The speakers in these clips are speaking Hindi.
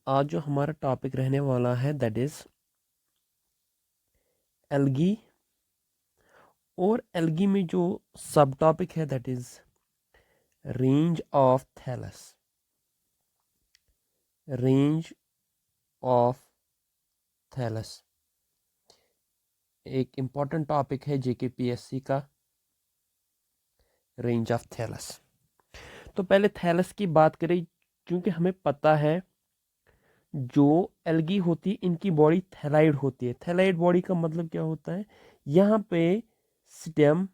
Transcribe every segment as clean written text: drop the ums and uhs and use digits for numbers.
आज जो हमारा टॉपिक रहने वाला है दैट इज एल्गी। और एल्गी में जो सब टॉपिक है that is range of thallus. Range of thallus एक इम्पॉर्टेंट टॉपिक है जेकेपीएससी का, रेंज ऑफ थैलस। तो पहले थैलस की बात करें, क्योंकि हमें पता है जो एल्गी होती है इनकी बॉडी थैलाइड होती है। थैलाइड बॉडी का मतलब क्या होता है, यहाँ पे स्टेम,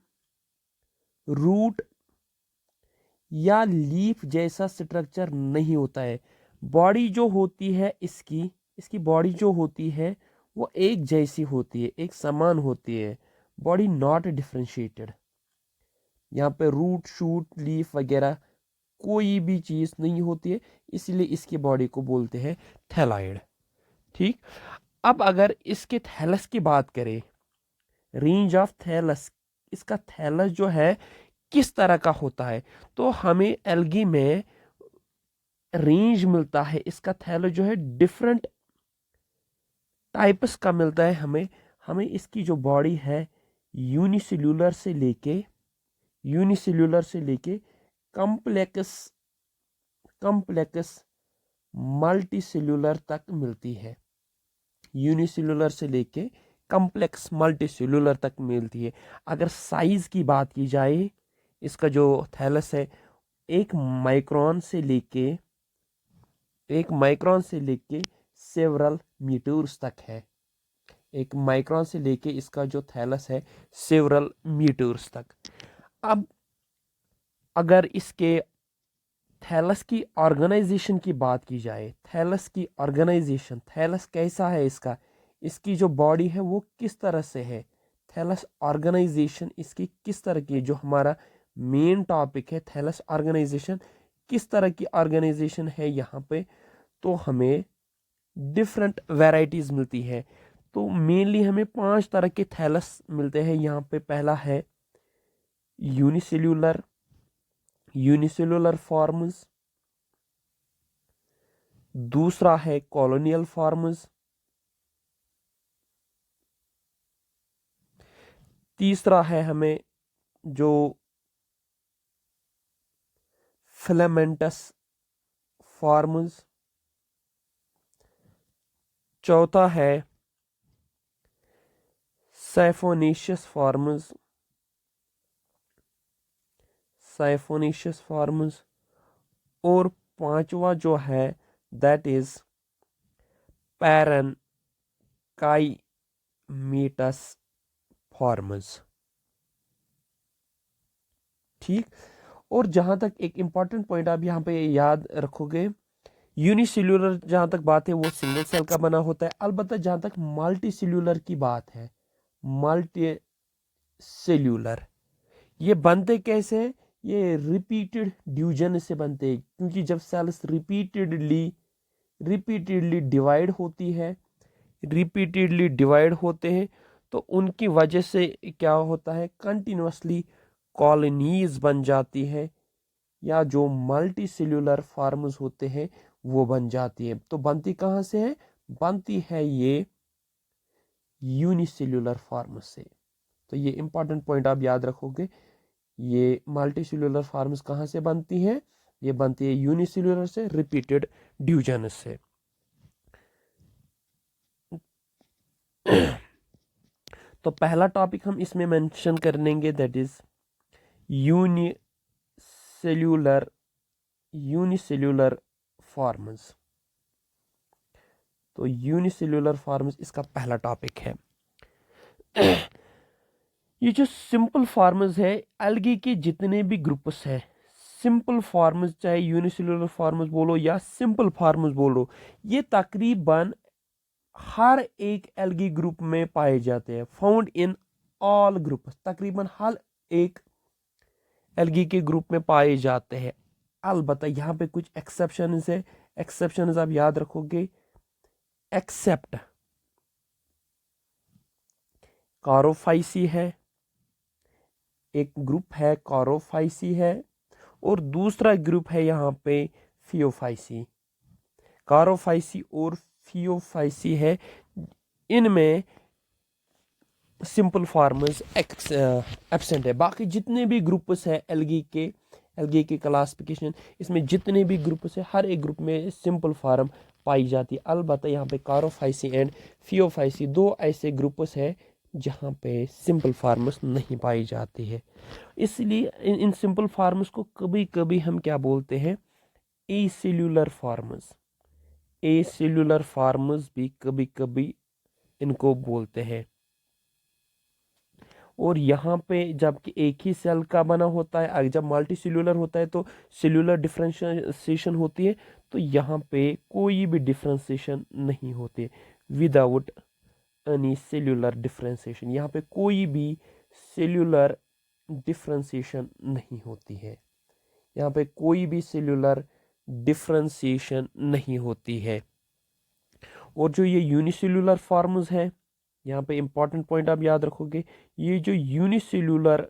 रूट या लीफ जैसा स्ट्रक्चर नहीं होता है। बॉडी जो होती है इसकी इसकी बॉडी जो होती है वो एक जैसी होती है, एक समान होती है। Body not differentiated. यहाँ पे रूट, शूट, लीफ वगैरह कोई भी चीज नहीं होती है, इसलिए इसकी बॉडी को बोलते हैं थैलाइड। ठीक। अब अगर इसके थैलस की बात करें, रेंज ऑफ थैलस, इसका थैलस जो है किस तरह का होता है, तो हमें एल्गी में रेंज मिलता है। इसका थैलस जो है डिफरेंट टाइप्स का मिलता है हमें। हमें इसकी जो बॉडी है यूनिसेल्यूलर से लेके कॉम्प्लेक्स कॉम्प्लेक्स मल्टीसेल्यूलर तक मिलती है। यूनिसेल्यूलर से लेके कॉम्प्लेक्स मल्टीसेल्यूलर तक मिलती है। अगर साइज की बात की जाए, इसका जो थैलस है एक माइक्रोन से लेके सेवरल मीटर्स तक है। एक माइक्रोन से लेके इसका जो थैलस है सेवरल मीटर्स तक। अब अगर इसके थैलस की ऑर्गेनाइजेशन की बात की जाए, थैलस की ऑर्गेनाइजेशन, थैलस कैसा है इसका, इसकी जो बॉडी है वो किस तरह से है, थैलस ऑर्गेनाइजेशन इसकी किस तरह की है, जो हमारा मेन टॉपिक है थैलस ऑर्गेनाइजेशन, किस तरह की ऑर्गेनाइजेशन है यहाँ पे, तो हमें डिफरेंट वैरायटीज मिलती है। तो मेनली हमें 5 तरह के थैलस मिलते हैं यहाँ पे। पहला है यूनिसेल्यूलर फॉर्म्स, दूसरा है कॉलोनियल फॉर्म्स, तीसरा है हमें जो फिलामेंटस फॉर्म्स, चौथा है साइफोनीशियस फॉर्म्स, और पांचवा जो है दैट इज पैरेनकाइमीटस फॉर्म्स। ठीक। और जहां तक एक इंपॉर्टेंट पॉइंट आप यहाँ पे याद रखोगे, यूनिसेल्यूलर जहां तक बात है वो सिंगल सेल का बना होता है। अलबत्ता जहां तक मल्टी सेल्यूलर की बात है, मल्टी सेल्यूलर ये बनते कैसे हैं, ये रिपीटेड ड्यूजन से बनते हैं। क्योंकि जब सेल्स रिपीटेडली डिवाइड होते हैं तो उनकी वजह से क्या होता है, कंटिन्यूसली कॉलोनीज बन जाती है, या जो मल्टी सेल्यूलर फार्म्स होते हैं वो बन जाती है। तो बनती कहाँ से है, बनती है ये यूनिसेल्यूलर फार्म्स से। तो ये इंपॉर्टेंट पॉइंट आप याद रखोगे, ये मल्टी सेल्यूलर फार्म्स कहाँ से बनती है, ये बनती है यूनिसेल्यूलर से, रिपीटेड ड्यूजन से। तो पहला टॉपिक हम इसमें मेंशन करेंगे दैट इज यूनिसेल्यूलर फॉर्म्स। तो यूनिसेल्यूलर फॉर्म्स इसका पहला टॉपिक है। ये जो सिंपल फॉर्म्स है, एल्गी के जितने भी ग्रुप्स है, सिंपल फॉर्म्स, चाहे यूनिसेल्यूलर फॉर्म्स बोलो या सिंपल फॉर्म्स बोलो, ये तकरीबन हर एक एल्गी ग्रुप में पाए जाते हैं। फाउंड इन ऑल ग्रुप, तकरीबन हर एक एल्गी के ग्रुप में पाए जाते हैं। अलबत्ता यहाँ पे कुछ एक्सेप्शंस है, एक्सेप्शंस आप याद रखोगे। एक्सेप्ट कारोफाइसी है, एक ग्रुप है कारोफाइसी है, और दूसरा ग्रुप है यहाँ पे फियोफाइसी। कारोफाइसी और फियोफाइसी है, इनमें सिंपल फार्मर्स एब्सेंट है। बाकी जितने भी ग्रुप्स है एल्गी के क्लासिफिकेशन, इसमें जितने भी ग्रुप्स है हर एक ग्रुप में सिंपल फार्म पाई जाती है। अलबत्ता यहाँ पे कारोफाइसी एंड फियोफाइसी दो ऐसे ग्रुप्स है जहाँ पे सिंपल फार्मर्स नहीं पाई जाती है। इसलिए इन सिंपल फार्मर्स को कभी कभी हम क्या बोलते हैं, ए सेल्यूलर फार्मर्स। ए सेल्यूलर फार्मर्स भी कभी कभी इनको बोलते हैं। और यहाँ पे जबकि एक ही सेल का बना होता है, जब मल्टी सेल्यूलर होता है तो सेल्यूलर डिफरेंशिएशन होती है, तो यहाँ पे कोई भी डिफरेंशिएशन नहीं होती विदाउट एनी सेल्यूलर डिफरेंशिएशन। यहाँ पे कोई भी सेल्यूलर डिफरेंशिएशन नहीं होती है, यहाँ पे कोई भी सेल्यूलर डिफरेंशिएशन नहीं होती है। और जो ये यूनिसेल्यूलर फॉर्म्स है, यहाँ पे इंपॉर्टेंट पॉइंट आप याद रखोगे, ये जो यूनिसेल्यूलर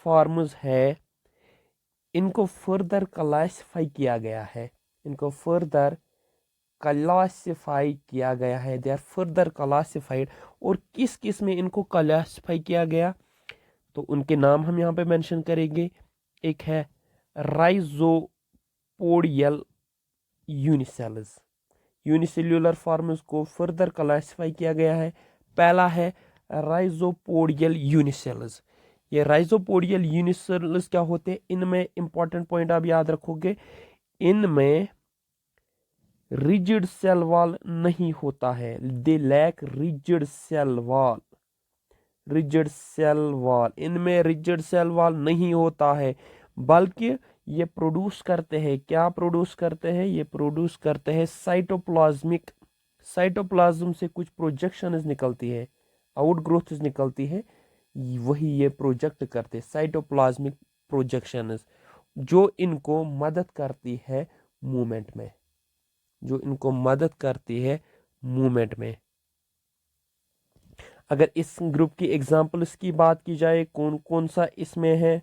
फॉर्म्स है इनको फर्दर क्लासिफाई किया गया है, इनको फर्दर क्लासिफाई किया गया है, दे आर फर्दर क्लासिफाइड। और किस किस में इनको क्लासिफाई किया गया, तो उनके नाम हम यहाँ पे मेंशन करेंगे। एक है राइजोपोडियल यूनिसेल्स, यूनिसेल्यूलर फॉर्म्स को फर्दर क्लासिफाई किया गया है। पहला है राइजोपोडियल यूनिसेल्स। ये राइजोपोडियल यूनिसेल्स क्या होते हैं, इनमें इंपॉर्टेंट पॉइंट आप याद रखोगे, इनमें रिजिड सेल वॉल नहीं होता है, they lack rigid cell wall, rigid cell wall, इनमें रिजिड सेल वॉल नहीं होता है, बल्कि ये प्रोड्यूस करते हैं, क्या प्रोड्यूस करते हैं, ये प्रोड्यूस करते हैं साइटोप्लाज्मिक, साइटोप्लाज्म से कुछ प्रोजेक्शंस निकलती है, आउटग्रोथ्स निकलती है, वही ये प्रोजेक्ट करते हैं साइटोप्लाज्मिक प्रोजेक्शंस, जो इनको मदद करती है मूवमेंट में, जो इनको मदद करती है मूवमेंट में। अगर इस ग्रुप की एग्जांपल्स की बात की जाए, कौन कौन सा इसमें है,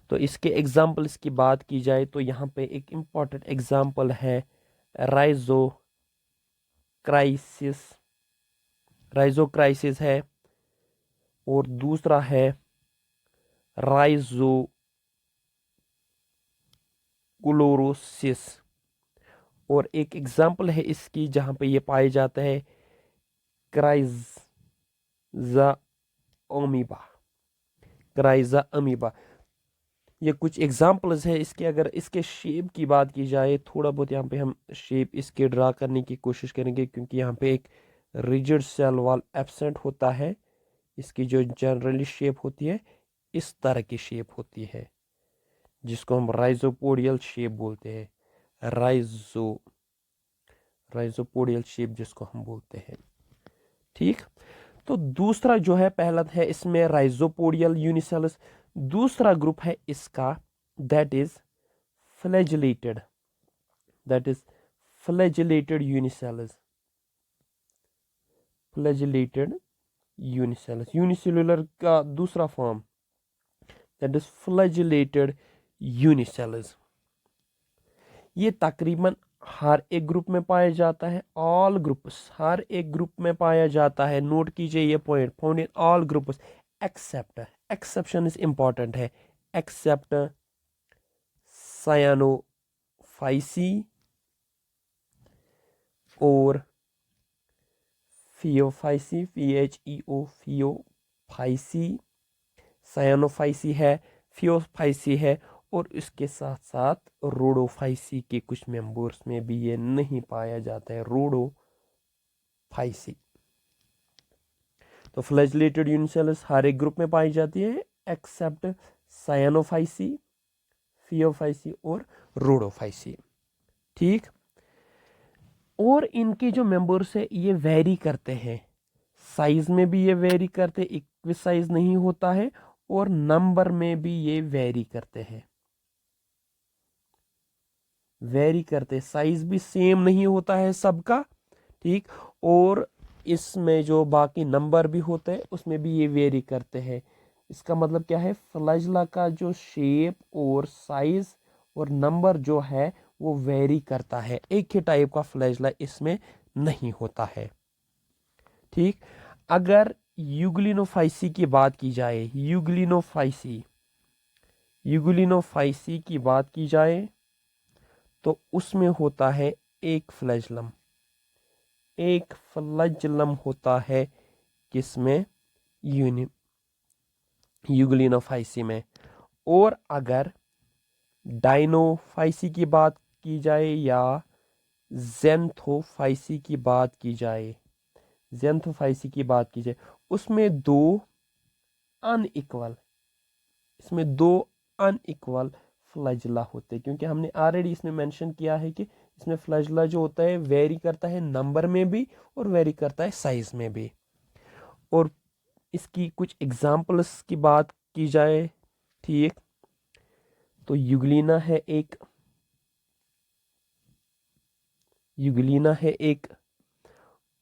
तो इसके एग्जाम्पल्स की बात की जाए तो यहाँ पे एक इम्पॉर्टेंट एग्जाम्पल है राइजोक्राइसिस, राइजोक्राइसिस है, और दूसरा है राइजोक्लोरोसिस, और एक एग्जाम्पल है इसकी जहाँ पे ये पाया जाता है क्राइजा अमीबा, क्राइजा अमीबा। ये कुछ एग्जाम्पल्स है इसके। अगर इसके शेप की बात की जाए, थोड़ा बहुत यहाँ पे हम शेप इसके ड्रा करने की कोशिश करेंगे, क्योंकि यहाँ पे एक रिजिड सेल वॉल एब्सेंट होता है, इसकी जो जनरली शेप होती है इस तरह की शेप होती है, जिसको हम राइजोपोडियल शेप बोलते हैं, राइजोपोडियल शेप जिसको हम बोलते हैं। ठीक, तो दूसरा जो है, पहला है इसमें राइजोपोडियल यूनिसेल्स, दूसरा ग्रुप है इसका that is flagellated, that is flagellated unicells, flagellated unicells, unicellular का दूसरा form that is flagellated unicells. ये तकरीबन हर एक ग्रुप में पाया जाता है, ऑल ग्रुप्स, हर एक ग्रुप में पाया जाता है। नोट कीजिए ये point, found in all groups except, exception is important है, एक्सेप्ट सायानोफाइसी और फियोफाइसी, PHEO, फियोफाइसी, सायानोफाइसी है, फियोफाइसी है, और इसके साथ साथ रोडोफाइसी के कुछ मेंबर्स में भी ये नहीं पाया जाता है, रोडोफाइसी। तो फ्लैजिलेटेड यूनिसेल्स हर एक ग्रुप में पाई जाती है एक्सेप्ट सायानोफाइसी, फियोफाइसी और रोडोफाइसी। ठीक, और इनके जो मेंबर्स है ये वेरी करते हैं, साइज में भी ये वेरी करते हैं, इक्वल साइज नहीं होता है, और नंबर में भी ये वेरी करते हैं, वेरी करते, साइज भी सेम नहीं होता है सबका। ठीक, और इसमें जो बाकी नंबर भी होते हैं उसमें भी ये वेरी करते हैं। इसका मतलब क्या है, फ्लैजिला का जो शेप और साइज और नंबर जो है वो वेरी करता है, एक ही टाइप का फ्लैजिला इसमें नहीं होता है। ठीक, अगर यूग्लिनोफाइसी की बात की जाए, यूग्लिनोफाइसी की बात की जाए तो उसमें होता है एक फ्लैजलम, एक फ्लैजलम होता है किसमें, यूग्लिनोफाइसी में। और अगर डाइनोफाइसी की बात की जाए या ज़ेंथोफाइसी की बात की जाए, ज़ेंथोफाइसी की बात की जाए, उसमें दो अनइक्वल, इसमें दो अनइक्वल फ्लैजिला होते हैं, क्योंकि हमने ऑलरेडी इसमें मेंशन किया है कि इसमें फ्लैजिला जो होता है वेरी करता है नंबर में भी और वेरी करता है साइज में भी। और इसकी कुछ एग्जांपल्स की बात की जाए, ठीक, तो यूग्लिना है एक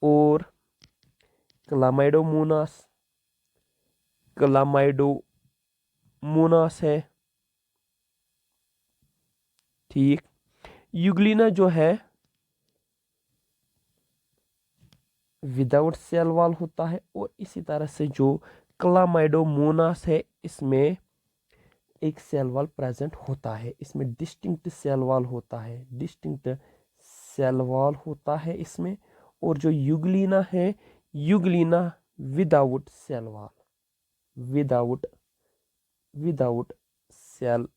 और क्लामाइडोमोनास है। ठीक, यूग्लिना जो है विदाउट सेल वॉल होता है, और इसी तरह से जो क्लामाइडोमोनास है इसमें एक सेल वॉल प्रेजेंट होता है, इसमें डिस्टिंक्ट सेल वॉल होता है, डिस्टिंक्ट सेल वॉल होता है इसमें। और जो यूग्लिना है, euglena without cell wall, without cell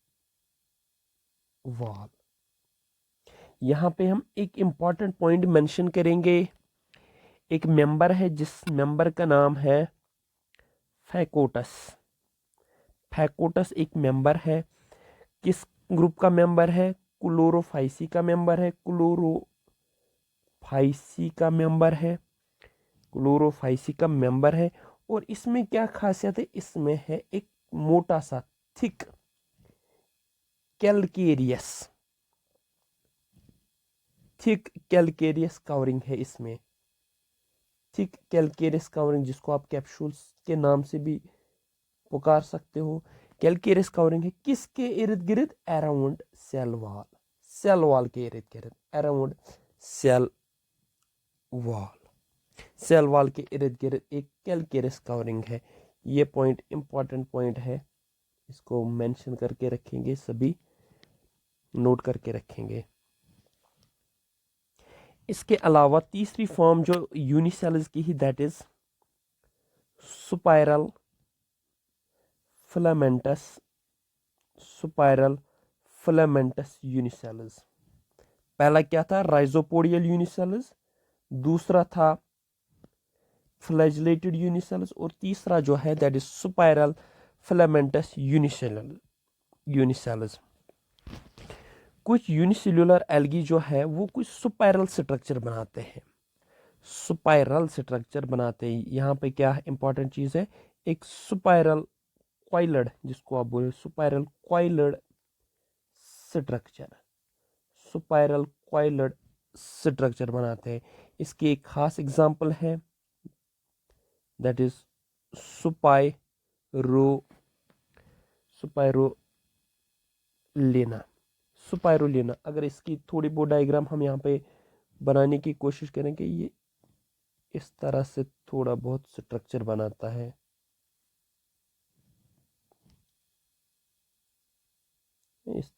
wall. यहाँ पे हम एक इंपॉर्टेंट पॉइंट मेंशन करेंगे, एक मेंबर है जिस मेंबर का नाम है फैकोटस। फैकोटस एक मेंबर है, किस ग्रुप का मेंबर है, क्लोरोफाइसी का मेंबर है, क्लोरोफाइसी का मेंबर है। और इसमें क्या खासियत है, इसमें है एक मोटा सा थिक कैलकेरियस कवरिंग है इसमें, थिक कैलकेरियस कवरिंग, जिसको आप कैप्सूल्स के नाम से भी पुकार सकते हो। कैलकेरियस कवरिंग है किसके इर्द गिर्द, अराउंड सेल वॉल के इर्द गिर्द, अराउंड सेल वॉल के इर्द गिर्द एक कैलकेरियस कवरिंग है। ये पॉइंट इंपॉर्टेंट पॉइंट है, इसको मेंशन करके रखेंगे, सभी नोट करके रखेंगे। इसके अलावा तीसरी फॉर्म जो यूनिसेल्स की ही, दैट इज स्पाइरल फिलामेंटस यूनिसेल्स। पहला क्या था, राइजोपोडियल यूनिसेल्स, दूसरा था फ्लैजिलेटेड यूनिसेल्स, और तीसरा जो है दैट इज स्पाइरल फिलामेंटस यूनिसेल्स। कुछ यूनिसेल्युलर एल्गी जो है वो कुछ स्पाइरल स्ट्रक्चर बनाते हैं, यहाँ पे क्या इंपॉर्टेंट चीज है, एक स्पाइरल क्वाइलड, जिसको आप बोले स्पाइरल क्वाइलड स्ट्रक्चर बनाते हैं। इसकी एक खास एग्जांपल है, दैट इज सुपायरोलिना। अगर इसकी थोड़ी बहुत डायग्राम हम यहाँ पे बनाने की कोशिश करेंगे, ये इस तरह से थोड़ा बहुत स्ट्रक्चर बनाता है, इस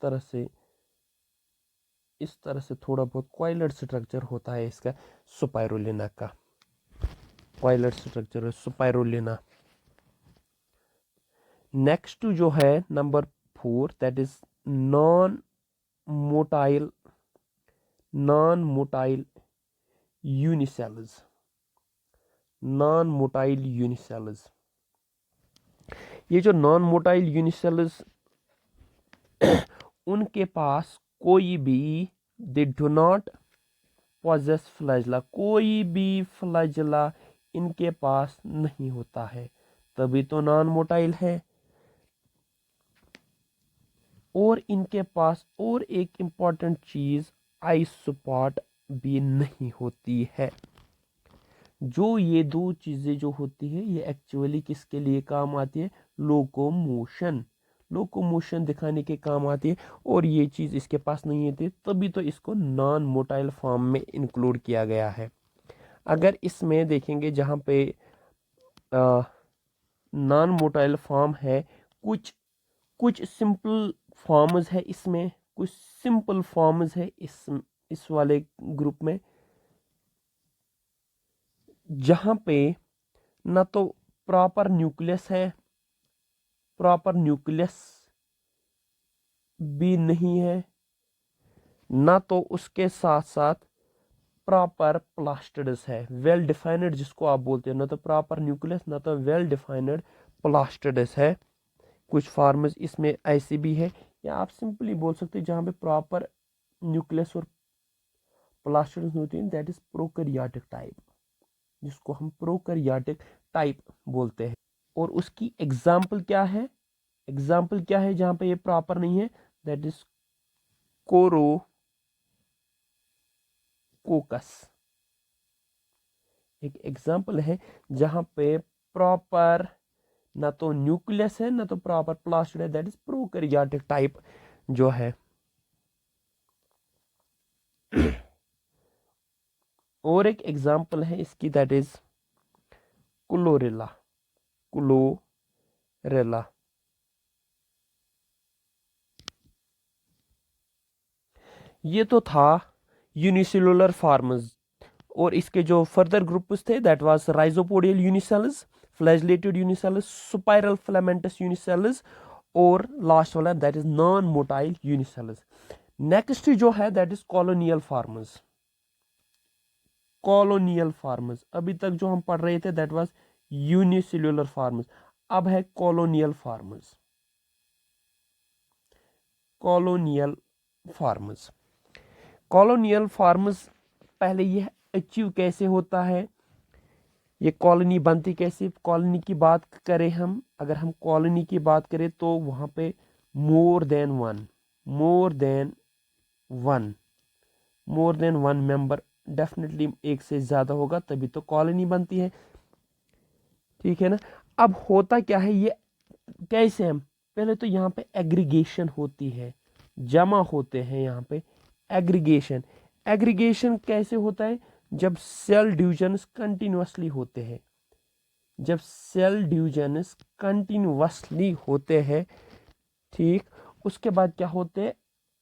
तरह से थोड़ा बहुत क्वाइलड स्ट्रक्चर होता है इसका, सुपायरोलिना का क्वाइलड स्ट्रक्चर है सुपायरोलिना। नेक्स्ट जो है number 4, that is non motile unicells. ये जो नॉन मोटाइल यूनिसेल्स, उनके पास कोई भी, they do not possess flagella, कोई भी फ्लैजिला इनके पास नहीं होता है, तभी तो नॉन मोटाइल है। और इनके पास और एक इंपॉर्टेंट चीज, आइसोपॉट भी नहीं होती है। जो ये दो चीज़ें जो होती है ये एक्चुअली किसके लिए काम आती है? लोकोमोशन, लोकोमोशन दिखाने के काम आती है। और ये चीज़ इसके पास नहीं थी, तभी तो इसको नॉन मोटाइल फॉर्म में इंक्लूड किया गया है। अगर इसमें देखेंगे जहाँ पे नॉन मोटाइल फॉर्म है, कुछ कुछ सिंपल फॉर्म्स है इसमें, कुछ सिंपल फॉर्म्स है इस वाले ग्रुप में, जहां पे ना तो प्रॉपर न्यूक्लियस है, प्रॉपर न्यूक्लियस भी नहीं है, ना तो उसके साथ साथ प्रॉपर प्लास्टिड्स है, वेल डिफाइंड जिसको आप बोलते हैं, ना तो प्रॉपर न्यूक्लियस ना तो वेल डिफाइंड प्लास्टिड्स है। कुछ फार्म्स इसमें ऐसे भी है, या आप सिंपली बोल सकते हैं जहाँ पे प्रॉपर न्यूक्लियस और प्लास्टिड्स होती हैं, दैट इज प्रोकैरियोटिक टाइप, जिसको हम प्रोकैरियोटिक टाइप बोलते हैं। और उसकी एग्जाम्पल क्या है? एग्जाम्पल क्या है जहाँ पे ये प्रॉपर नहीं है? दैट इज कोरोकोकस, एक एग्जाम्पल है जहां पे प्रॉपर ना तो न्यूक्लियस है ना तो प्रॉपर प्लास्टिड है, दैट इज प्रोकैरियोटिक टाइप जो है। और एक एग्जाम्पल है इसकी, दैट इज क्लोरेला, क्लोरेला। ये तो था यूनिसेलुलर फॉर्म्स। और इसके जो फर्दर ग्रुप्स थे, that was rhizopodial unicells, flagellated unicells, spiral filamentous unicells, और लास्ट वाला that is non motile unicells. Next जो है that is colonial formers. Colonial formers, अभी तक जो हम पढ़ रहे थे दैट वाज यूनिसेल्युलर फार्मर्स, अब है colonial formers. Colonial formers, colonial farmers, पहले यह अचीव कैसे होता है, ये कॉलोनी बनती कैसे? कॉलोनी की बात करें हम, अगर हम कॉलोनी की बात करें तो वहां पे more than one, more than one, more than one member, definitely एक से ज्यादा होगा तभी तो कॉलोनी बनती है, ठीक है ना। अब होता क्या है ये, कैसे हम, पहले तो यहाँ पे एग्रीगेशन होती है, जमा होते हैं यहाँ पे, एग्रीगेशन। एग्रीगेशन कैसे होता है? जब सेल डिविजन्स कंटिन्यूअसली होते हैं, जब सेल डिविजन्स कंटिन्यूअसली होते हैं, ठीक, उसके बाद क्या होते हैं,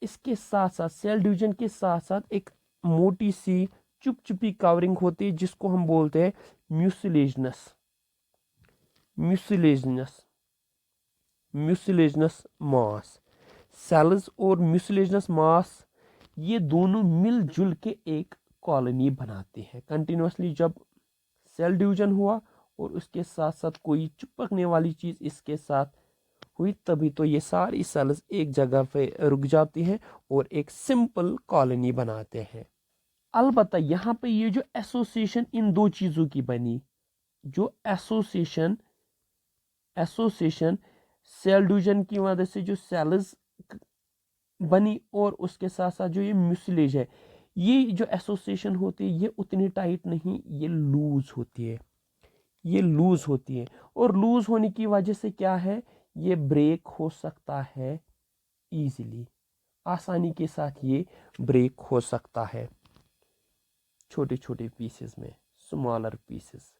इसके साथ साथ सेल डिवीजन के साथ साथ एक मोटी सी चुपचुपी कवरिंग होती है जिसको हम बोलते हैं म्यूसिलेजनस, म्यूसिलेजनस, म्यूसिलेजनस मास। सेल्स और म्यूसिलेजनस मास ये दोनों मिलजुल के एक कॉलोनी बनाते हैं कंटिन्यूअसली। जब सेल डिवीजन हुआ और उसके साथ साथ कोई चिपकने वाली चीज इसके साथ हुई, तभी तो ये सारी सेल्स एक जगह पे रुक जाती हैं और एक सिंपल कॉलोनी बनाते हैं। अलबत्ता यहाँ पे ये जो एसोसिएशन इन दो चीजों की बनी, जो एसोसिएशन, एसोसिएशन सेल डिवीजन की वजह से जो सेल्स बनी और उसके साथ साथ जो ये म्यूसिलेज है, ये जो एसोसिएशन होती है ये उतनी टाइट नहीं, ये लूज होती है, ये लूज होती है। और लूज होने की वजह से क्या है, ये ब्रेक हो सकता है इजीली, आसानी के साथ ये ब्रेक हो सकता है छोटे छोटे पीसेस में, स्मॉलर पीसेस,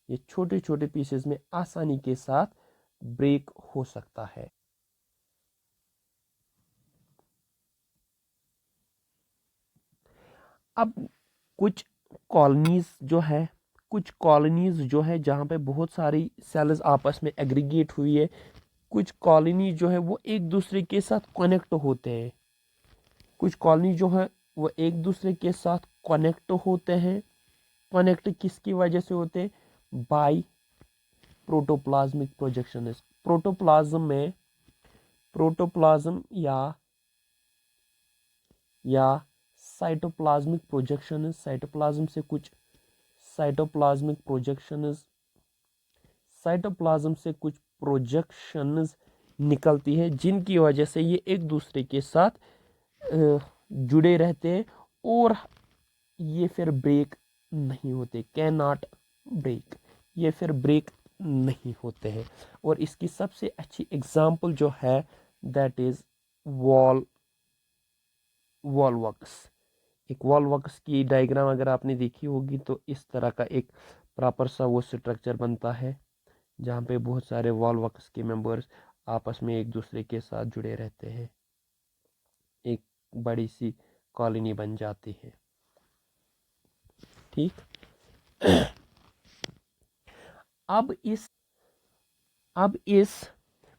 ये छोटे छोटे पीसेस में आसानी के साथ ब्रेक हो सकता है। अब कुछ कॉलोनीज जो है, कुछ कॉलोनीज जो है जहाँ पे बहुत सारी सेल्स आपस में एग्रीगेट हुई है, कुछ कॉलोनी जो है वो एक दूसरे के साथ कनेक्ट होते हैं, कुछ कॉलोनी जो है वो एक दूसरे के साथ कनेक्ट होते हैं। कनेक्ट किसकी वजह से होते हैं? By protoplasmic projection. प्रोटोप्लाज्म में, प्रोटोप्लाज्म या साइटोप्लाज्मिक प्रोजेक्शन, साइटोप्लाज्म से कुछ साइटोप्लाज्मिक प्रोजेक्शंस, साइटोप्लाज्म से कुछ प्रोजेक्शंस निकलती है जिनकी वजह से ये एक दूसरे के साथ जुड़े रहते हैं और ये फिर ब्रेक नहीं होते, कैन नॉट ब्रेक, ये फिर ब्रेक नहीं होते हैं। और इसकी सबसे अच्छी एग्जाम्पल जो है दैट इज वॉलवॉक्स। एक वॉलवॉक्स की डायग्राम अगर आपने देखी होगी तो इस तरह का एक प्रॉपर सा वो स्ट्रक्चर बनता है जहाँ पे बहुत सारे वॉलवॉक्स के मेंबर्स आपस में एक दूसरे के साथ जुड़े रहते हैं, एक बड़ी सी कॉलोनी बन जाती है। ठीक। अब इस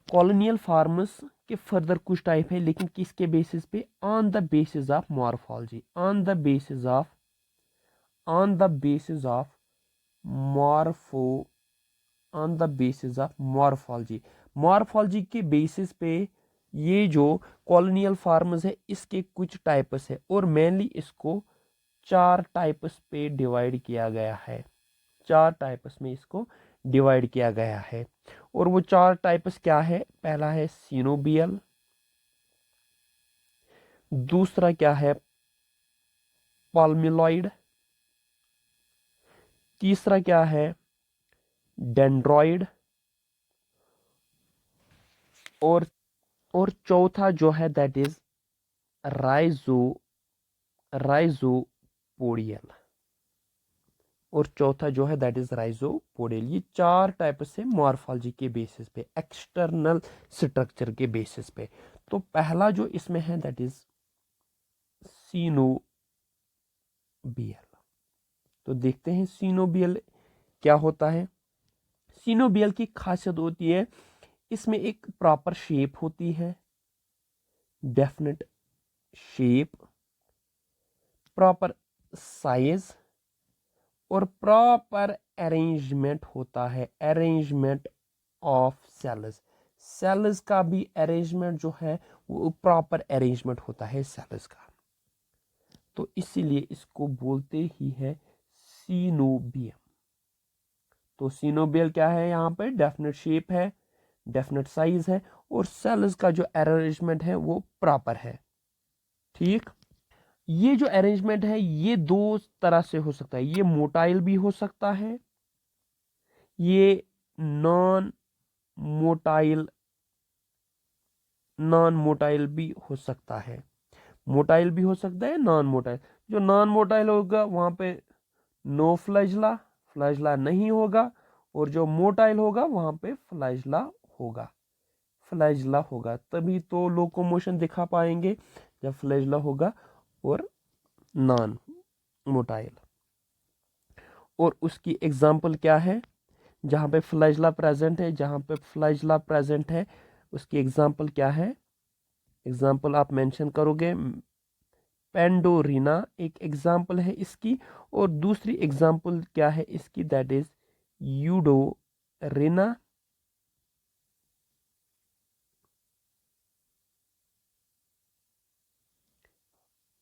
कॉलोनियल फार्म्स के फर्दर कुछ टाइप है, लेकिन किसके बेसिस पे? On the basis of morphology, on the basis of morpho on the basis of morphology, morphology के बेसिस पे ये जो कॉलोनियल फार्म्स है इसके कुछ टाइप्स है, और मेनली इसको 4 टाइप्स पे डिवाइड किया गया है। 4 टाइप्स में इसको डिवाइड किया गया है। और वो 4 टाइप्स क्या है? पहला है सिनोबियल, दूसरा क्या है? पाल्मिलॉइड, तीसरा क्या है? डेंड्रॉइड, और चौथा जो है दैट इज राइजोपोडियल, और चौथा जो है दैट इज राइजोपोडियल। ये 4 टाइप से मॉर्फोलॉजी के बेसिस पे, एक्सटर्नल स्ट्रक्चर के बेसिस पे। तो पहला जो इसमें है दैट इज सिनोबियल। तो देखते हैं सिनोबियल क्या होता है। सिनोबियल की खासियत होती है इसमें एक प्रॉपर शेप होती है, डेफिनेट शेप, प्रॉपर साइज, और प्रॉपर अरेंजमेंट होता है, अरेंजमेंट ऑफ सेल्स। सेल्स का भी अरेंजमेंट जो है वो प्रॉपर अरेंजमेंट होता है सेल्स का। तो इसीलिए इसको बोलते ही है सीनोबियम। तो सीनोबियल क्या है? यहाँ पे डेफिनेट शेप है, डेफिनेट साइज है, और सेल्स का जो अरेंजमेंट है वो प्रॉपर है। ठीक। ये जो अरेंजमेंट है ये 2 तरह से हो सकता है, ये मोटाइल भी हो सकता है, ये नॉन मोटाइल भी हो सकता है। मोटाइल भी हो सकता है, नॉन मोटाइल। जो नॉन मोटाइल होगा वहां पे नो फ्लैजला, फ्लैजला नहीं होगा, और जो मोटाइल होगा वहां पे फ्लैजला होगा। तभी तो लोकोमोशन दिखा पाएंगे जब फ्लैजला होगा और नॉन मोटाइल। और उसकी एग्जाम्पल क्या है? जहाँ पे फ्लैजला प्रेजेंट है उसकी एग्जाम्पल क्या है? एग्जाम्पल आप मेंशन करोगे, पेंडोरिना एक एग्जाम्पल है इसकी, और दूसरी एग्जाम्पल क्या है इसकी? दैट इज यूडोरिना,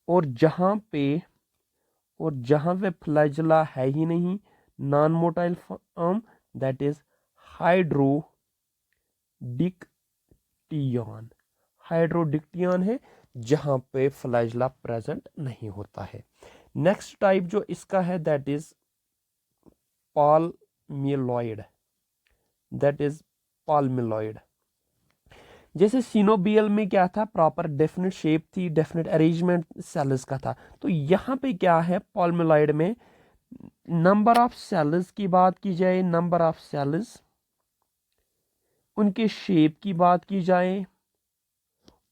और जहां पे फ्लैजला है ही नहीं, non motile form, that is hydrodictyon. Hydrodictyon है जहां पे फ्लैजला प्रेजेंट नहीं होता है। नेक्स्ट टाइप जो इसका है दैट इज पाल्मिलॉइड, जैसे सिनोबियल में क्या था? प्रॉपर डेफिनेट शेप थी, डेफिनेट अरेंजमेंट सेल्स का था। तो यहाँ पे क्या है? पाल्मिलॉइड में नंबर ऑफ सेल्स की बात की जाए, नंबर ऑफ सेल्स, उनके शेप की बात की जाए,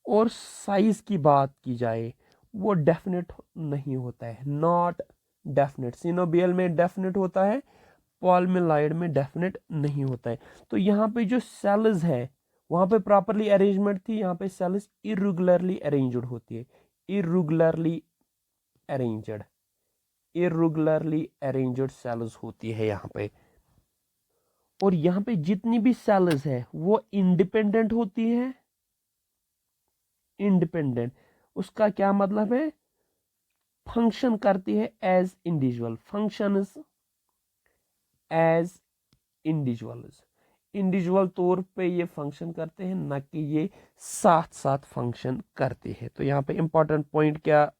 और साइज की बात की जाए, वो डेफिनेट नहीं होता है, नॉट डेफिनेट। सिनोबियल में डेफिनेट होता है, पाल्मिलॉइड में डेफिनेट नहीं होता है। तो यहाँ पे जो सेल्स है वहां पे प्रॉपरली अरेंजमेंट थी, यहाँ पे सेल्स इरेगुलरली अरेंज्ड होती है, इरेगुलरली अरेंज्ड सेल्स होती है यहाँ पे। और यहाँ पे जितनी भी सेल्स है वो इंडिपेंडेंट होती है। इंडिपेंडेंट उसका क्या मतलब है? फंक्शन करती है as individual, functions as individuals, individual तौर पे ये फंक्शन करते हैं, ना कि ये साथ साथ फंक्शन करते हैं। तो यहाँ पे इंपॉर्टेंट पॉइंट क्या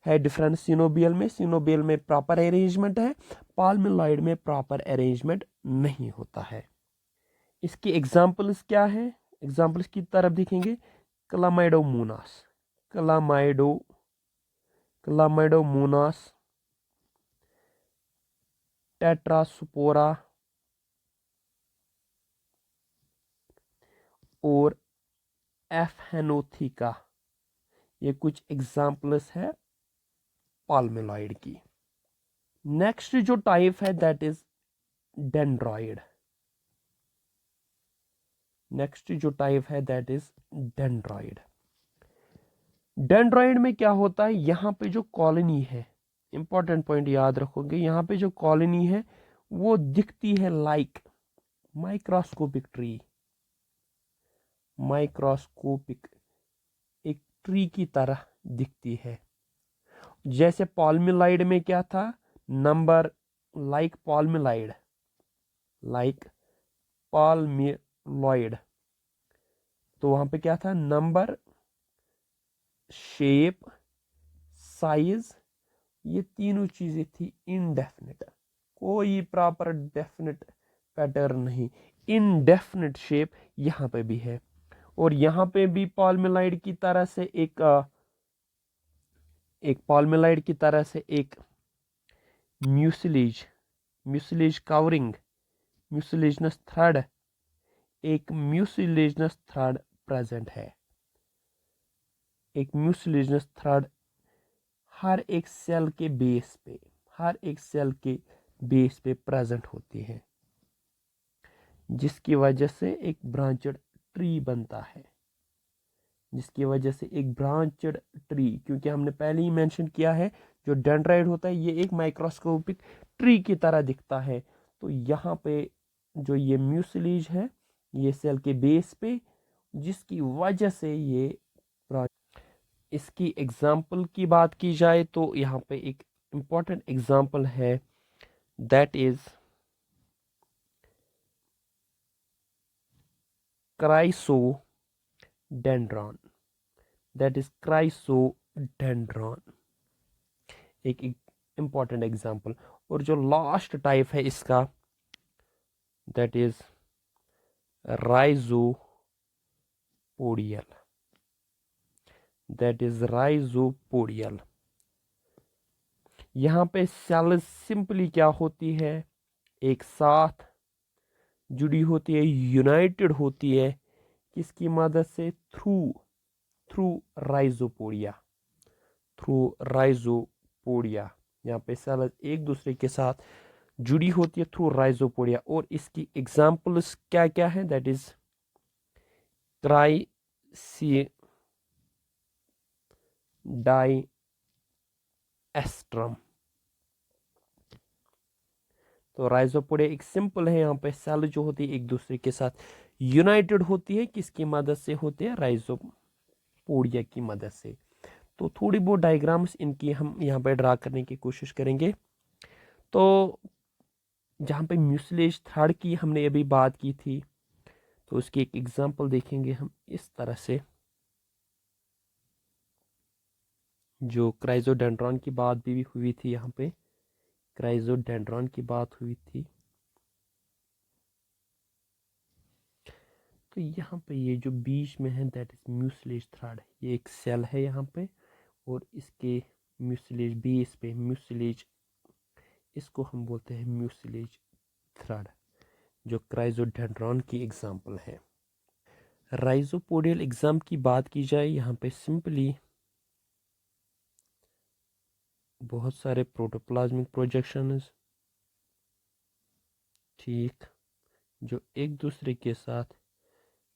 है डिफरेंस सिनोबियल में। सिनोबियल में प्रॉपर अरेंजमेंट है, पाल्मिलॉइड में प्रॉपर अरेंजमेंट नहीं होता है। इसकी एग्जाम्पल्स क्या है, एग्जाम्पल्स की तरफ देखेंगे। क्लामाइडोमोनास, क्लामाइडोमोनास, टेट्रास्पोरा और एफहेनोथिका, ये कुछ एग्जाम्पल्स है पाल्मिलॉइड की। नेक्स्ट जो टाइप है दैट इज डेंड्रॉइड। नेक्स्ट जो टाइप है दैट इज डेंड्रॉइड। डेंड्रॉइड में क्या होता है, यहाँ पे जो कॉलोनी है, इंपॉर्टेंट पॉइंट याद रखोगे, यहाँ पे जो कॉलोनी है वो दिखती है लाइक माइक्रोस्कोपिक ट्री, माइक्रोस्कोपिक एक ट्री की तरह दिखती है। जैसे पाल्मिलॉइड में क्या था, नंबर लाइक पाल्मिलॉइड, लाइक पाल्मिलॉइड, तो वहां पे क्या था, नंबर, शेप, साइज, ये तीनों चीजें थी इनडेफिनिट, कोई प्रॉपर डेफिनिट पैटर्न नहीं, इनडेफिनिट शेप यहाँ पे भी है। और यहाँ पे भी पाल्मिलॉइड की तरह से एक पाल्मिलॉइड की तरह से एक म्यूसिलेज कवरिंग, म्यूसिलेजनस थ्रेड, एक म्यूसिलेजनस थ्रेड प्रेजेंट है। एक म्यूसिलेजनस थ्रेड हर एक सेल के बेस पे, हर एक सेल के बेस पे प्रेजेंट होती है, जिसकी वजह से एक ब्रांचड ट्री बनता है, जिसकी वजह से एक ब्रांचड ट्री, क्योंकि हमने पहले ही मेंशन किया है जो डेंड्राइड होता है ये एक माइक्रोस्कोपिक ट्री की तरह दिखता है। तो यहाँ पे जो ये म्यूसिलेज है ये सेल के बेस पे, जिसकी वजह से ये, इसकी एग्जाम्पल की बात की जाए तो यहाँ पे एक इम्पॉर्टेंट एग्जाम्पल है दैट इज क्राइसोडेंड्रॉन, दैट इज क्राइसोडेंड्रॉन, एक इम्पॉर्टेंट एग्जाम्पल। और जो लास्ट टाइप है इसका दैट इज राइजोपोडियल, दैट इज राइजोपोडियल। यहाँ पे सेल्स सिंपली क्या होती है, एक साथ जुड़ी होती है, यूनाइटेड होती है, किसकी मदद से, थ्रू राइजोपोडिया, थ्रू राइजोपोडिया। यहाँ पे सेल्स एक दूसरे के साथ जुड़ी होती है थ्रू राइजोपोडिया। और इसकी एग्जाम्पल्स क्या क्या है, दैट इज क्राइसिडाइएस्ट्रम। तो राइजोपोडिया एक सिंपल है, यहाँ पे सेल जो होती है एक दूसरे के साथ यूनाइटेड होती है, किसकी मदद से होती है, राइजोपोडिया की मदद से। तो थोड़ी बहुत डायग्राम्स इनकी हम यहाँ पे ड्रा करने की कोशिश करेंगे। तो जहाँ पे म्यूसिलेज थ्रेड की हमने अभी बात की थी, तो उसकी एक एग्जांपल देखेंगे हम इस तरह से। जो क्राइजोडेंड्रॉन की बात भी हुई थी, यहाँ पे क्राइजोडेंड्रॉन की बात हुई थी, तो यहाँ पे ये जो बीच में है दैट इज म्यूसिलेज थ्रेड, ये एक सेल है यहाँ पे, और इसके म्यूसिलेज बेस पे म्यूसिलेज, इसको हम बोलते हैं म्यूसिलेज थ्रेड, जो क्राइजोडेंड्रॉन की एग्जांपल है। राइजोपोडियल एग्जाम की बात की जाए, यहाँ पे सिंपली बहुत सारे प्रोटोप्लाज्मिक प्रोजेक्शंस, ठीक, जो एक दूसरे के साथ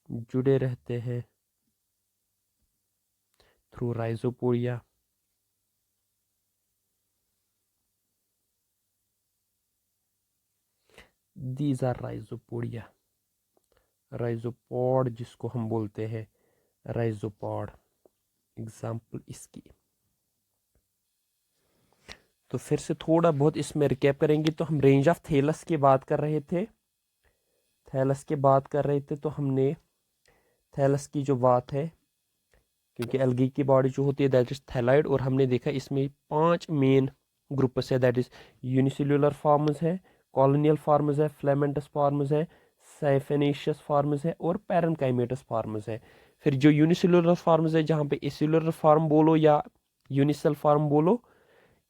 जुड़े रहते हैं थ्रू राइजोपोडिया। दीज आर राइजोपोडिया, राइजोपॉड जिसको हम बोलते हैं राइजोपॉड, एग्जाम्पल इसकी। तो फिर से थोड़ा बहुत इसमें रिकैप करेंगे। तो हम रेंज ऑफ थैलस की बात कर रहे थे, थैलस की बात कर रहे थे, तो हमने थैलस की जो बात है क्योंकि एल्गी की बॉडी जो होती है दैट इज थैलाइड, और हमने देखा इसमें 5 मेन ग्रुप्स है, दैट इज यूनिसेल्युलर फॉर्म्स है, कॉलोनियल फॉर्म्स है, फिलामेंटस फॉर्म्स है, साइफेनेशियस फॉर्म्स है और पैरेनकाइमेटस फॉर्म्स है। फिर जो यूनिसेल्युलर फॉर्म्स है, जहाँ पे एसेल्युलर फॉर्म बोलो या यूनिसेल फॉर्म बोलो,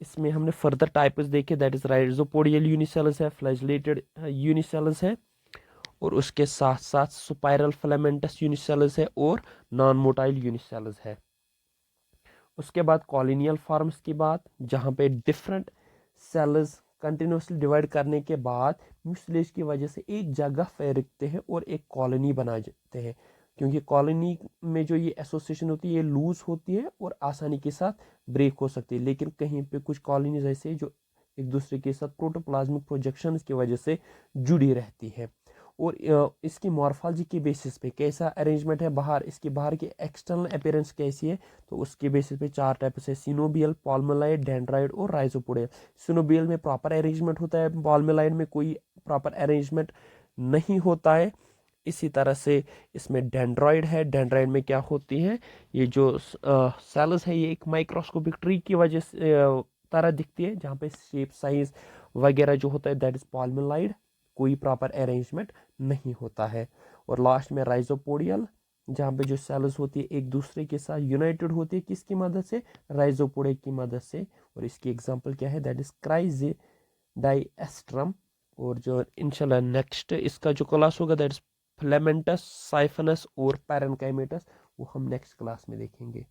इसमें हमने फर्दर टाइप्स देखे, दैट इज राइजोपोडियल यूनिसेलस है, फ्लैजेलेटेड यूनिसेलस है, और उसके साथ साथ स्पाइरल फिलामेंटस यूनिसेलस है और नॉन मोटाइल यूनिसेलस है। उसके बाद कॉलोनियल फॉर्म्स की बात, जहाँ पे डिफरेंट सेल्स कंटिन्यूसली डिवाइड करने के बाद म्यूसिलेज की वजह से एक जगह फेरकते हैं और एक कॉलोनी बना जाते हैं। क्योंकि कॉलोनी में जो ये एसोसिएशन होती है ये लूज होती है और आसानी के साथ ब्रेक हो सकती है, लेकिन कहीं पे कुछ कॉलोनीज ऐसे जो एक दूसरे के साथ प्रोटोप्लाज्मिक प्रोजेक्शन की वजह से जुड़ी रहती है। और इसकी मॉर्फोलॉजी के बेसिस पे कैसा अरेंजमेंट है बाहर, इसकी बाहर की एक्सटर्नल अपीयरेंस कैसी है, तो उसके बेसिस पे 4 टाइप्स है, सिनोबियल, पॉल्मेलाइड, डेंड्राइड और राइजोपोडियल। सिनोबियल में प्रॉपर अरेंजमेंट होता है, पॉल्मेलाइड में कोई प्रॉपर अरेंजमेंट नहीं होता है। इसी तरह से इसमें डेंड्रॉइड है, डेंड्रॉइड में क्या होती है, ये जो सेल्स है ये एक माइक्रोस्कोपिक ट्री की वजह से तरह दिखती है, जहाँ पे शेप साइज वगैरह जो होता है दैट इज पॉल्मेलाइड, कोई प्रॉपर अरेंजमेंट नहीं होता है। और लास्ट में राइजोपोडियल, जहाँ पे जो सेल्स होती है एक दूसरे के साथ यूनाइटेड होती है, किसकी मदद से, राइजोपोडिया की मदद से। और इसकी एग्जांपल क्या है, दैट इज क्राइजे डाइएस्ट्रम। और जो इंशाल्लाह नेक्स्ट इसका जो क्लास होगा दैट इज फिलामेंटस, साइफनस और पैरेनकाइमेटस, वो हम नेक्स्ट क्लास में देखेंगे।